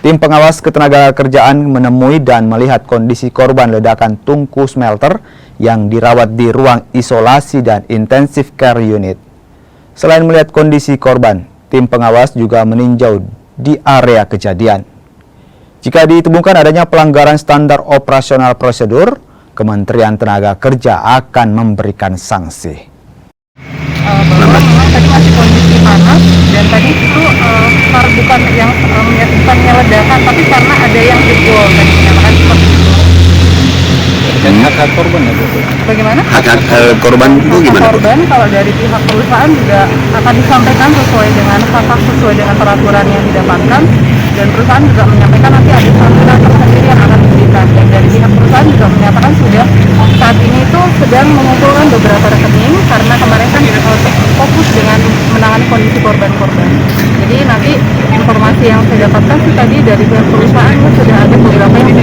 Tim pengawas ketenagakerjaan menemui dan melihat kondisi korban ledakan tungku smelter yang dirawat di ruang isolasi dan intensive care unit. Selain melihat kondisi korban, tim pengawas juga meninjau di area kejadian. Jika ditemukan adanya pelanggaran standar operasional prosedur, Kementerian Tenaga Kerja akan memberikan sanksi. Bahwa memang tadi masih kondisi panas dan tadi itu bukan ledakan, tapi karena ada yang jebol tadi menyatakan seperti itu. Dan hak korban ya Bu? Bagaimana? Hak korban itu gimana? Korban kalau dari pihak perusahaan juga akan disampaikan sesuai dengan peraturan yang didapatkan, dan perusahaan juga menyampaikan nanti ada santunan tersendiri yang akan diberikan. Dan dari pihak perusahaan juga menyatakan sudah saat ini itu sedang mengumpulkan beberapa rekening karena kemarin kan fokus dengan menangani kondisi korban-korban. Jadi nanti informasi yang saya dapatkan sih tadi dari pihak perusahaan sudah ada beberapa yang